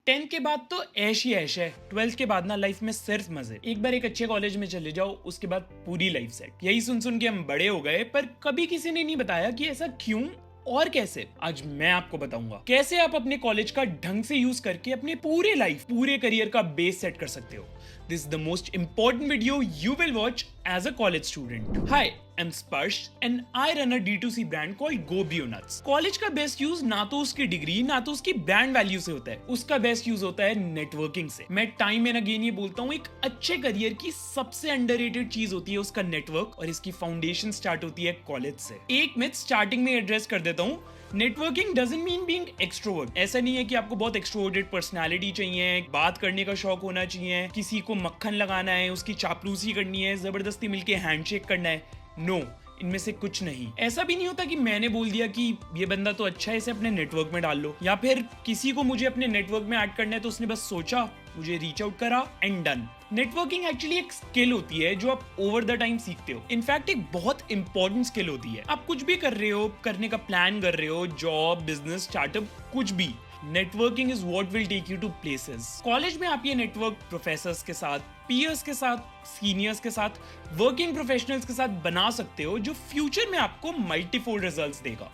10th के बाद तो ऐश ही ऐश है, 12th के बाद ना लाइफ में सिर्फ मजे। एक बार एक अच्छे कॉलेज में चले जाओ, उसके बाद पूरी लाइफ सेट। यही सुन सुन के हम बड़े हो गए, पर कभी किसी ने नहीं बताया कि ऐसा क्यों और कैसे। आज मैं आपको बताऊंगा कैसे आप अपने कॉलेज का ढंग से यूज करके अपने पूरे लाइफ, पूरे करियर का बेस सेट कर सकते हो। This is the most important video you will watch as a college student. Hi, I am Sparsh and I run a D2C brand called GoBioNuts। College का बेस्ट यूज ना तो उसकी degree ना तो उसकी ब्रांड वैल्यू से होता है, उसका बेस्ट यूज होता है नेटवर्किंग से। मैं टाइम एंड अगेन ये बोलता हूँ, एक अच्छे करियर की सबसे अंडररेटेड चीज होती है उसका नेटवर्क, और इसकी फाउंडेशन स्टार्ट होती है कॉलेज से। एक मिथ स्टार्टिंग में एड्रेस कर देता हूँ, networking doesn't mean being extrovert. ऐसा नहीं है कि आपको बहुत एक्सट्रोवर्टेड पर्सनालिटी चाहिए, बात करने का शौक होना चाहिए, किसी को मक्खन लगाना है, उसकी चापलूसी करनी है, जबरदस्ती मिलके हैंडशेक करना है। नो, इनमें से कुछ नहीं। ऐसा भी नहीं होता कि मैंने बोल दिया कि ये बंदा तो अच्छा है, इसे अपने नेटवर्क में डाल लो, या फिर किसी को मुझे अपने नेटवर्क में ऐड करना है तो उसने बस सोचा, मुझे रीच आउट करा एंड डन। नेटवर्किंग एक्चुअली एक स्किल होती है जो आप ओवर द टाइम सीखते हो। इनफैक्ट एक बहुत इंपॉर्टेंट स्किल होती है। आप कुछ भी कर रहे हो, करने का प्लान कर रहे हो, जॉब, बिजनेस, स्टार्टअप, कुछ भी, networking is what will take you to places. College में आप ये नेटवर्क प्रोफेसर्स के साथ, पीयर्स के साथ, सीनियर्स के साथ, वर्किंग प्रोफेशनल्स के साथ बना सकते हो, जो फ्यूचर में आपको मल्टीफोल्ड रिजल्ट्स देगा।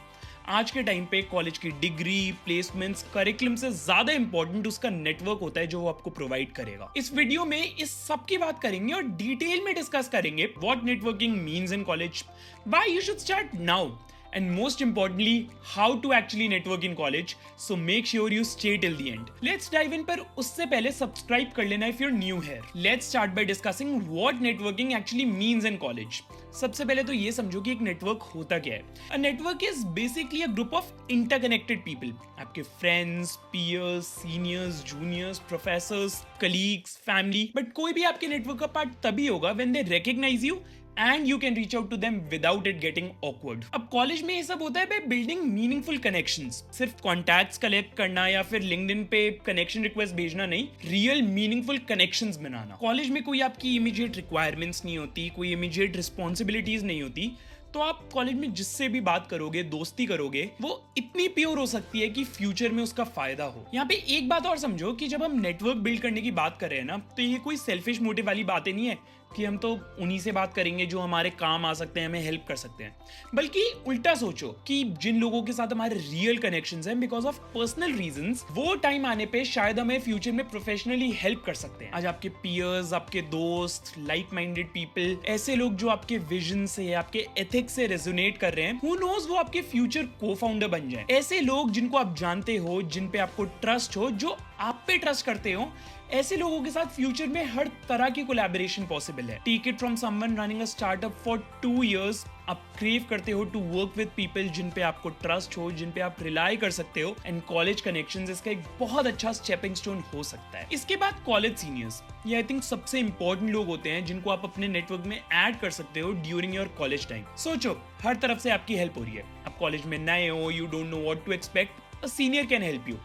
आज के टाइम पे कॉलेज की डिग्री, प्लेसमेंट्स, करिकुलम से ज्यादा इंपॉर्टेंट उसका नेटवर्क होता है जो वो आपको प्रोवाइड करेगा। इस वीडियो में इस सब की बात करेंगे और डिटेल में डिस्कस करेंगे what networking means in college, why you should start now, and most importantly how to actually network in college, so make sure you stay till the end. Let's dive in, पर उससे पहले subscribe कर लेना if you're new here. Let's start by discussing what networking actually means in college. सबसे पहले तो ये समझो कि एक नेटवर्क होता क्या है। A network is basically a group of interconnected people. आपके friends, peers, seniors, juniors, professors, colleagues, family, but कोई भी आपके नेटवर्क का पार्ट तभी होगा when they recognize you and you can reach out to them without it getting awkward. अब college में ये सब होता है by building meaningful connections. सिर्फ कॉन्टैक्ट्स कलेक्ट करना या फिर लिंक्डइन पे कनेक्शन रिक्वेस्ट भेजना नहीं, रियल मीनिंगफुल कनेक्शंस बनाना। कॉलेज में कोई आपकी इमीडिएट रिक्वायरमेंट्स नहीं होती, कोई इमीडिएट रिस्पॉन्सिबिलिटीज नहीं होती, तो आप कॉलेज में जिससे भी बात करोगे, दोस्ती करोगे, वो इतनी प्योर हो सकती है कि फ्यूचर में उसका फायदा हो। यहाँ पे एक बात और समझो कि जब हम नेटवर्क बिल्ड करने की बात कर रहे हैं ना, तो ये कोई सेल्फिश मोटिव वाली बातें नहीं है कि हम तो उन्हीं से बात करेंगे जो हमारे काम आ सकते हैं, हमें हेल्प कर सकते हैं। बल्कि उल्टा सोचो कि जिन लोगों के साथ हमारे रियल कनेक्शंस हैं बिकॉज ऑफ पर्सनल रीजंस, वो टाइम आने पे शायद हमें फ्यूचर में प्रोफेशनली हेल्प कर सकते हैं। आज आपके पीयर्स, आपके दोस्त, लाइक माइंडेड पीपल, ऐसे लोग जो आपके विजन से, आपके एथिक्स से रेजोनेट कर रहे हैं, हु नोज वो आपके फ्यूचर को फाउंडर बन जाए। ऐसे लोग जिनको आप जानते हो, जिन पे आपको ट्रस्ट हो, जो आप पे ट्रस्ट करते हो, ऐसे लोगों के साथ फ्यूचर में हर तरह की कोलैबोरेशन पॉसिबल है। Take it from someone running a startup for 2 years, आप क्रेव करते हो टू वर्क विद पीपल जिन पे आपको ट्रस्ट हो, जिन पे आप रिलाई कर सकते हो, एंड कॉलेज कनेक्शंस इसका एक बहुत अच्छा स्टेपिंग स्टोन हो सकता है। इसके बाद कॉलेज सीनियर्स, ये आई थिंक सबसे इंपॉर्टेंट लोग होते हैं जिनको आप अपने नेटवर्क में ऐड कर सकते हो ड्यूरिंग योर कॉलेज टाइम। सोचो, हर तरफ से आपकी हेल्प हो रही है, आप कॉलेज में नए हो, you don't know what to expect, a senior can help you.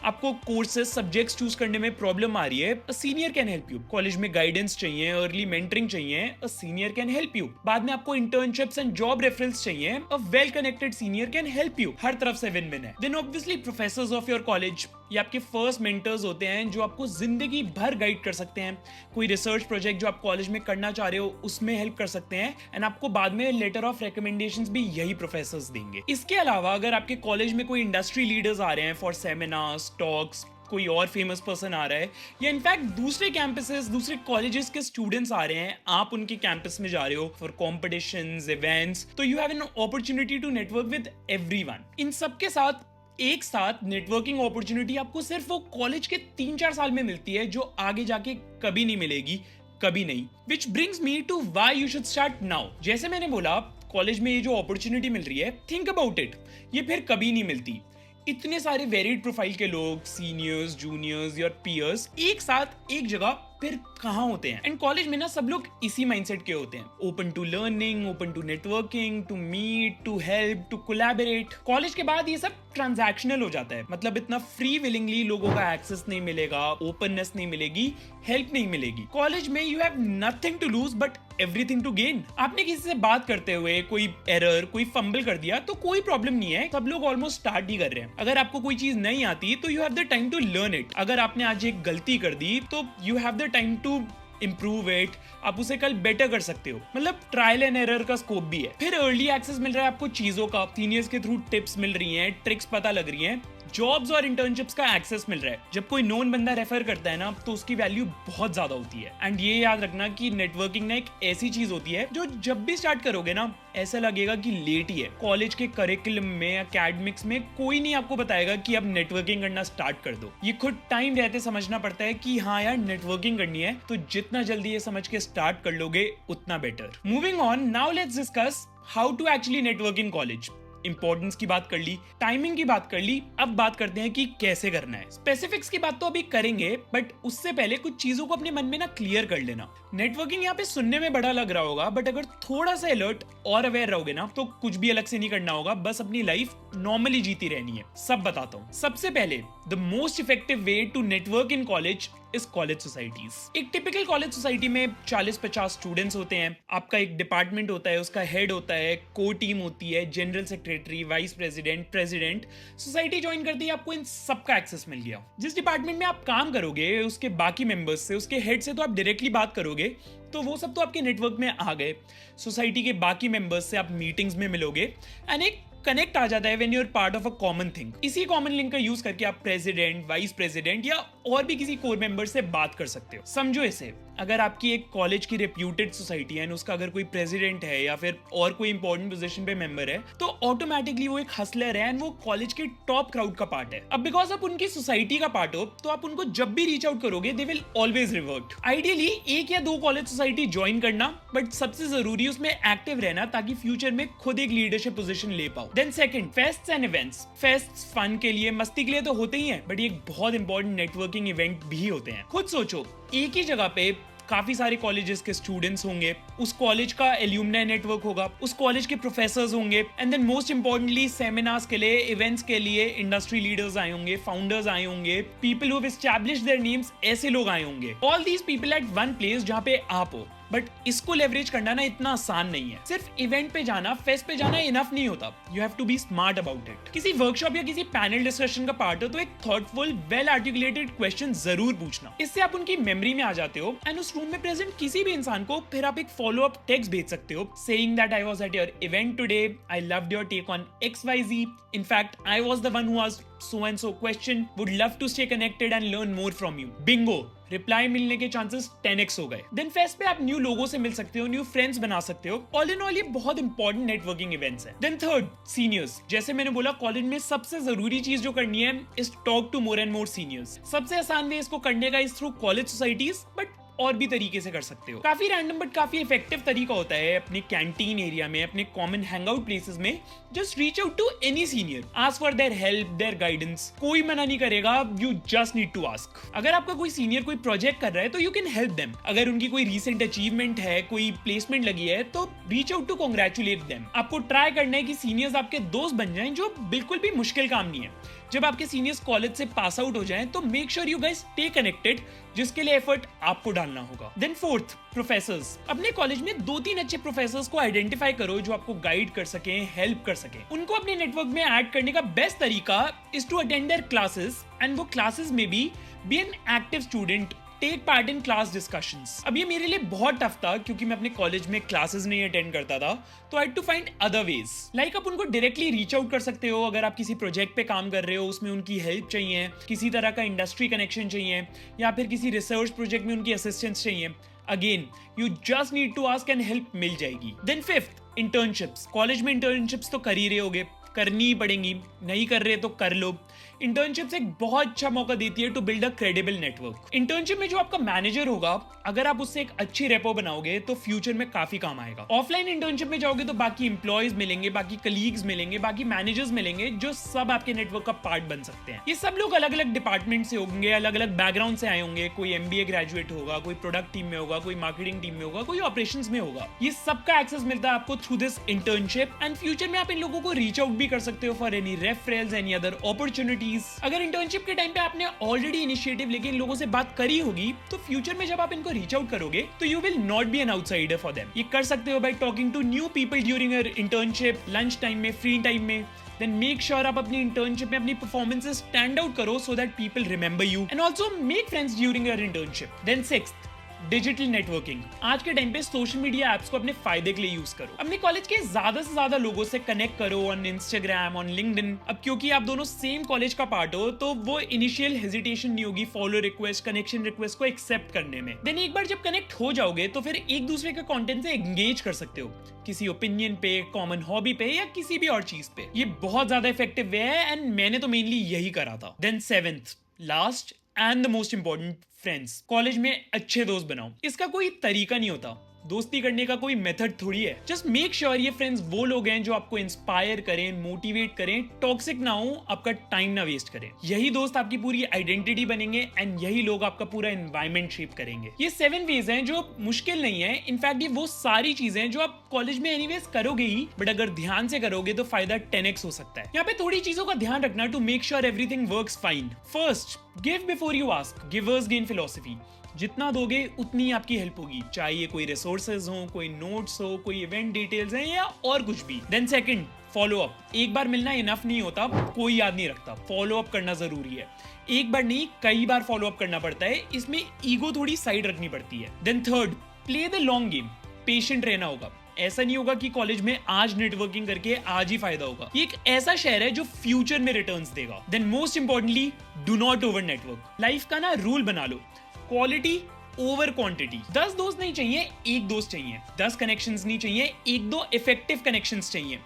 आपको कोर्सेज, सब्जेक्ट्स चूज करने में प्रॉब्लम आ रही है, a senior can help you. College में गाइडेंस चाहिए, अर्ली मेंटरिंग चाहिए, a senior can help you. बाद में आपको इंटर्नशिप्स एंड जॉब रेफरेंस चाहिए, a well connected senior can help you. हर तरफ से विन विन है। Then obviously professors of your college, ये आपके फर्स्ट मेंटर्स होते हैं जो आपको जिंदगी भर गाइड कर सकते हैं। कोई रिसर्च प्रोजेक्ट जो आप कॉलेज में करना चाह रहे हो, उसमें हेल्प कर सकते हैं, एंड आपको बाद में लेटर ऑफ रिकमेंडेशंस भी यही प्रोफेसर्स देंगे। इसके अलावा अगर आपके कॉलेज में कोई इंडस्ट्री लीडर्स आ रहे हैं फॉर सेमिनार्स, टॉक्स, कोई और फेमस पर्सन आ रहा है, या इनफैक्ट दूसरे कैंपसेस, दूसरे कॉलेजेस के स्टूडेंट्स आ रहे हैं, आप उनके कैंपस में जा रहे हो फॉर कॉम्पिटिशंस, इवेंट्स, तो you have an opportunity to network with everyone. इन सबके साथ एक साथ नेटवर्किंग अपॉर्चुनिटी आपको सिर्फ वो कॉलेज के 3-4 साल में मिलती है, जो आगे जाके कभी नहीं मिलेगी, कभी नहीं। Which brings me to why you should start now. जैसे मैंने बोला, कॉलेज में ये जो अपॉर्चुनिटी मिल रही है, थिंक अबाउट इट, ये फिर कभी नहीं मिलती। इतने सारे वेरिड प्रोफाइल के लोग, सीनियर्स, जूनियर्स, योर पीयर्स, एक साथ एक जगह फिर कहाँ होते हैं? एंड कॉलेज में ना सब लोग इसी माइंडसेट के होते हैं, open to learning, open to networking, to meet, to help, to collaborate. College के बाद ये सब ट्रांजैक्शनल हो जाता है, मतलब इतना फ्री विलिंगली लोगों का एक्सेस नहीं मिलेगा, ओपननेस नहीं मिलेगी, हेल्प नहीं मिलेगी। कॉलेज में you have nothing to lose but everything to gain. आपने किसी से बात करते हुए कोई एरर, कोई फंबल कर दिया तो कोई प्रॉब्लम नहीं है, सब लोग ऑलमोस्ट स्टार्ट ही कर रहे हैं। अगर आपको कोई चीज नहीं आती तो you have the time to learn it. अगर आपने आज एक गलती कर दी तो you have the time to improve it, आप उसे कल बेटर कर सकते हो। मतलब ट्रायल एंड एरर का स्कोप भी है। फिर अर्ली एक्सेस मिल रहा है आपको चीजों का, सीनियर्स के थ्रू टिप्स मिल रही हैं, ट्रिक्स पता लग रही हैं, जॉब्स और इंटर्नशिप्स का एक्सेस मिल रहा है। जब कोई नोन बंदा रेफर करता है ना तो उसकी वैल्यू बहुत ज्यादा होती है। एंड ये याद रखना कि नेटवर्किंग ना एक ऐसी चीज होती है जो जब भी स्टार्ट करोगे ना ऐसा लगेगा कि लेट ही है। कॉलेज के करिकुलम में, एकेडमिक्स में कोई नहीं आपको बताएगा कि अब नेटवर्किंग करना स्टार्ट कर दो। ये खुद टाइम रहते समझना पड़ता है कि हाँ यार नेटवर्किंग करनी है, तो जितना जल्दी ये समझ के स्टार्ट कर लोगे उतना better. Moving on, now let's discuss how to actually network in college. Importance की बात कर ली, टाइमिंग की बात कर ली, अब बात करते हैं कि कैसे करना है। स्पेसिफिक्स की बात तो अभी करेंगे, बट उससे पहले कुछ चीजों को अपने मन में ना क्लियर कर लेना। नेटवर्किंग यहाँ पे सुनने में बड़ा लग रहा होगा, बट अगर थोड़ा सा अलर्ट और अवेयर रहोगे ना तो कुछ भी अलग से नहीं करना होगा, बस अपनी लाइफ नॉर्मली जीती रहनी है। सब बताता हूँ। सबसे पहले the most effective way to network in college is college societies. एक टिपिकल कॉलेज सोसाइटी में 40-50 स्टूडेंट्स होते हैं, आपका एक डिपार्टमेंट होता है, उसका हेड होता है, कोर टीम होती है, general secretary, vice president, president. Society join करते ही आपको इन सबका एक्सेस मिल गया। जिस डिपार्टमेंट में आप काम करोगे उसके बाकी मेंबर्स से, उसके हेड से तो आप डायरेक्टली बात करोगे, तो वो सब तो आपके नेटवर्क में आ गए। सोसाइटी के बाकी मेंबर्स से आप मीटिंग्स में मिलोगे एंड एक कनेक्ट आ जाता है when you are part of a common thing. इसी कॉमन लिंक का यूज करके आप प्रेसिडेंट, वाइस प्रेसिडेंट या और भी किसी कोर मेंबर से बात कर सकते हो। समझो इसे, अगर आपकी एक कॉलेज की रेप्यूटेड सोसाइटी है, उसका अगर कोई प्रेसिडेंट है या फिर और कोई इंपॉर्टेंट पोजीशन पे मेंबर है, तो ऑटोमेटिकली वो एक हसलर है एंड वो कॉलेज के टॉप क्राउड का पार्ट है। अब बिकॉज आप उनकी सोसाइटी का पार्ट हो तो आप उनको जब भी रीच आउट करोगे they will always revert. Ideally 1 या 2 कॉलेज सोसाइटी ज्वाइन करना, बट सबसे जरूरी उसमें एक्टिव रहना ताकि फ्यूचर में खुद एक लीडरशिप पोजीशन ले पाओ। Then second, fests and events. Fests fun के लिए, मस्ती के लिए तो होते ही हैं, बट ये एक बहुत इंपॉर्टेंट नेटवर्किंग इवेंट भी होते हैं। खुद सोचो, एक ही जगह पे काफी सारे कॉलेजेस के स्टूडेंट्स होंगे, उस कॉलेज का एल्यूमनाई नेटवर्क होगा, उस कॉलेज के प्रोफेसर्स होंगे, and then most importantly seminars के लिए, इवेंट्स के लिए इंडस्ट्री लीडर्स आए होंगे, फाउंडर्स आए होंगे, people who have established their names, ऐसे लोग आए होंगे। All these people at one place जहां पे आप हो। बट इसको लेवरेज करना ना इतना आसान नहीं है। सिर्फ इवेंट पे जाना, फेस्ट पे जाना इनफ नहीं होता। You have to be smart about it. किसी वर्कशॉप या किसी पैनल डिस्कशन का पार्ट हो तो एक थॉटफुल, वेल आर्टिकुलेटेड क्वेश्चन जरूर पूछना। इससे आप उनकी मेमोरी में आ जाते हो एंड उस रूम में प्रेजेंट किसी भी इंसान को फिर आप एक फॉलो अप टेक्स्ट भेज सकते हो, saying that I was at your event today, I loved your take on XYZ, in fact I was the one who asked so and so question, would love to stay connected and learn more from you. Bingo, reply मिलने के chances 10x हो गए। Then fest पे आप new लोगों से मिल सकते हो, न्यू फ्रेंड्स बना सकते हो। ऑल इन ऑल ये बहुत इंपॉर्टेंट नेटवर्किंग इवेंट्स है। Then third, seniors. जैसे मैंने बोला, कॉलेज में सबसे जरूरी चीज जो करनी है is talk to more and more seniors. सबसे आसान वे इसको करने का is through college societies, but और भी तरीके से कर सकते हो। काफी रैंडम बट काफी इफेक्टिव तरीका होता है अपने कैंटीन एरिया में, अपने कॉमन हैंगआउट प्लेसेस में just reach out to any senior, ask for their help, their guidance. कोई मना नहीं करेगा, you just need to ask. अगर आपका कोई सीनियर कोई प्रोजेक्ट कर रहा है तो यू कैन हेल्प देम। अगर उनकी कोई रीसेंट अचीवमेंट है, कोई प्लेसमेंट लगी है, तो reach out to congratulate them. आपको ट्राई करना है कि सीनियर्स आपके दोस्त बन जाएं, जो बिल्कुल भी मुश्किल काम नहीं है। जब आपके सीनियर्स कॉलेज से पास आउट हो जाएं तो make sure you guys stay connected, जिसके लिए एफर्ट आपको डालना होगा। Then fourth, professors. अपने कॉलेज में 2-3 अच्छे प्रोफेसर्स को आइडेंटिफाई करो जो आपको गाइड कर सके, हेल्प कर सके। उनको अपने नेटवर्क में ऐड करने का बेस्ट तरीका is to attend their classes, and वो क्लासेस में भी be an active student, take part in class discussions. अब ये मेरे लिए बहुत टफ था क्योंकि मैं अपने कॉलेज में क्लासेस नहीं अटेंड करता था, तो I had to find other ways. Like आप उनको डायरेक्टली रीच आउट कर सकते हो अगर आप किसी प्रोजेक्ट पे काम कर रहे हो, उसमें उनकी हेल्प चाहिए, किसी तरह का इंडस्ट्री कनेक्शन चाहिए, या फिर किसी रिसर्च प्रोजेक्ट में उनकी असिस्टेंस चाहिए। Again you just need to ask and help मिल जाएगी। Then fifth, internships. कॉलेज में इंटर्नशिप्स तो कर ही रहे होगे, करनी ही पड़ेंगी, नहीं कर रहे तो कर लो। इंटर्नशिप एक बहुत अच्छा मौका देती है to build a credible network. Internship में जो आपका मैनेजर होगा, अगर आप उससे एक अच्छी रेपो बनाओगे तो फ्यूचर में काफी काम आएगा। ऑफलाइन इंटर्नशिप में जाओगे तो बाकी इंप्लॉयज मिलेंगे, बाकी कलीग्स मिलेंगे, बाकी मैनेजर्स मिलेंगे, जो सब आपके नेटवर्क का पार्ट बन सकते हैं। ये सब लोग अलग अलग डिपार्टमेंट से होंगे, अलग अलग बैकग्राउंड से आए होंगे। कोई MBA ग्रेजुएट होगा, कोई प्रोडक्ट टीम में होगा, कोई मार्केटिंग टीम में होगा, कोई ऑपरेशंस में होगा। ये सबका एक्सेस मिलता है आपको through this internship. And future में आप इन लोगों को रीच आउट भी कर सकते हो for any referrals, any other opportunities. अगर इंटर्नशिप के टाइम पे आपने ऑलरेडी इनिशिएटिव लेके इन लोगों से बात करी होगी, तो फ्यूचर में जब आप इनको रीच आउट करोगे तो you will not be an outsider for them. ये कर सकते हो by talking to new people during your internship, lunch time में, फ्री टाइम में। Then make sure आप अपनी इंटर्नशिप में अपनी परफॉर्मेंसेस स्टैंड आउट करो so that people remember you, and also make friends during your internship. Then sixth, digital networking. आज के time पे सोशल मीडिया एप्स को अपने फायदे के लिए यूज करो। अपने कॉलेज के ज्यादा से ज्यादा लोगों से कनेक्ट करो ऑन इंस्टाग्राम, ऑन लिंक्डइन। अब क्योंकि आप दोनों सेम कॉलेज का पार्ट हो, तो वो इनिशियल हेजिटेशन नहीं होगी फॉलो रिक्वेस्ट, कनेक्शन रिक्वेस्ट को एक्सेप्ट करने में। देन एक बार जब कनेक्ट हो जाओगे तो फिर एक दूसरे के कंटेंट से एंगेज कर सकते हो, किसी ओपिनियन पे, कॉमन हॉबी पे, या किसी भी और चीज पे। ये बहुत ज्यादा इफेक्टिव वे है एंड मैंने तो मेनली यही करा था। Then seventh, last and the most important, friends. College में अच्छे दोस्त बनाओ। इसका कोई तरीका नहीं होता, दोस्ती करने का कोई मेथड थोड़ी है। जस्ट मेक श्योर ये फ्रेंड्स वो लोग हैं जो आपको इंस्पायर करें, मोटिवेट करें, टॉक्सिक ना हो, आपका टाइम ना वेस्ट करें। यही दोस्त आपकी पूरी आइडेंटिटी बनेंगे एंड यही लोग आपका पूरा एनवायरनमेंट शेप करेंगे। ये 7 वेज हैं जो मुश्किल नहीं है। इनफैक्ट ये वो सारी चीजें हैं जो आप कॉलेज में एनीवेज करोगे ही, बट अगर ध्यान से करोगे तो फायदा 10x हो सकता है। यहाँ पे थोड़ी चीजों का ध्यान रखना to make sure everything works fine. First, give before you ask, givers gain philosophy. जितना दोगे उतनी आपकी हेल्प होगी, चाहे ये कोई रिसोर्सेज हो, कोई नोट्स हो, कोई इवेंट डिटेल्स हैं या और कुछ भी। Then second, follow up. एक बार मिलना इनफ नहीं होता, कोई याद नहीं रखता, फॉलो अप करना जरूरी है। एक बार नहीं, कई बार फॉलो अप करना पड़ता है, इसमें ईगो थोड़ी साइड रखनी पड़ती है। Then third, play the long game. Patient रहना होगा। ऐसा नहीं होगा कि कॉलेज में आज नेटवर्किंग करके आज ही फायदा होगा। ये एक ऐसा शहर है जो फ्यूचर में रिटर्न्स देगा। Then most importantly, do not over network. Life का ना रूल बना लो, क्वालिटी ओवर क्वांटिटी। 10 दोस्त नहीं चाहिए, एक दोस्त चाहिए। 10 कनेक्शंस नहीं चाहिए, एक दो इफेक्टिव कनेक्शंस चाहिए।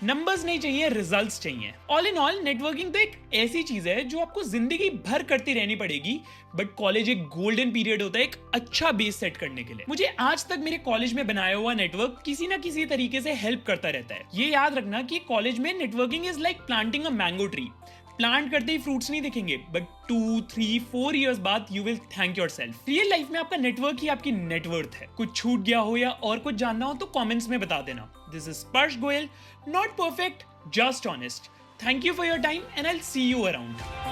नंबर्स नहीं चाहिए, रिजल्ट्स चाहिए। ऑल इन ऑल, नेटवर्किंग तो एक ऐसी चीज है जो आपको जिंदगी भर करती रहनी पड़ेगी, बट कॉलेज एक गोल्डन पीरियड होता है एक अच्छा बेस सेट करने के लिए। मुझे आज तक मेरे कॉलेज में बनाया हुआ नेटवर्क किसी ना किसी तरीके से हेल्प करता रहता है। ये याद रखना कि कॉलेज में networking is like planting a mango tree. Plant करते ही फ्रूट्स नहीं दिखेंगे, बट 2, 3, 4 इयर्स बाद you will thank yourself. Real life में आपका नेटवर्क ही आपकी नेटवर्थ है। कुछ छूट गया हो या और कुछ जानना हो तो कमेंट्स में बता देना। दिस इज स्पर्श Goyal, not perfect, just honest. Thank you for your time and I will see you around.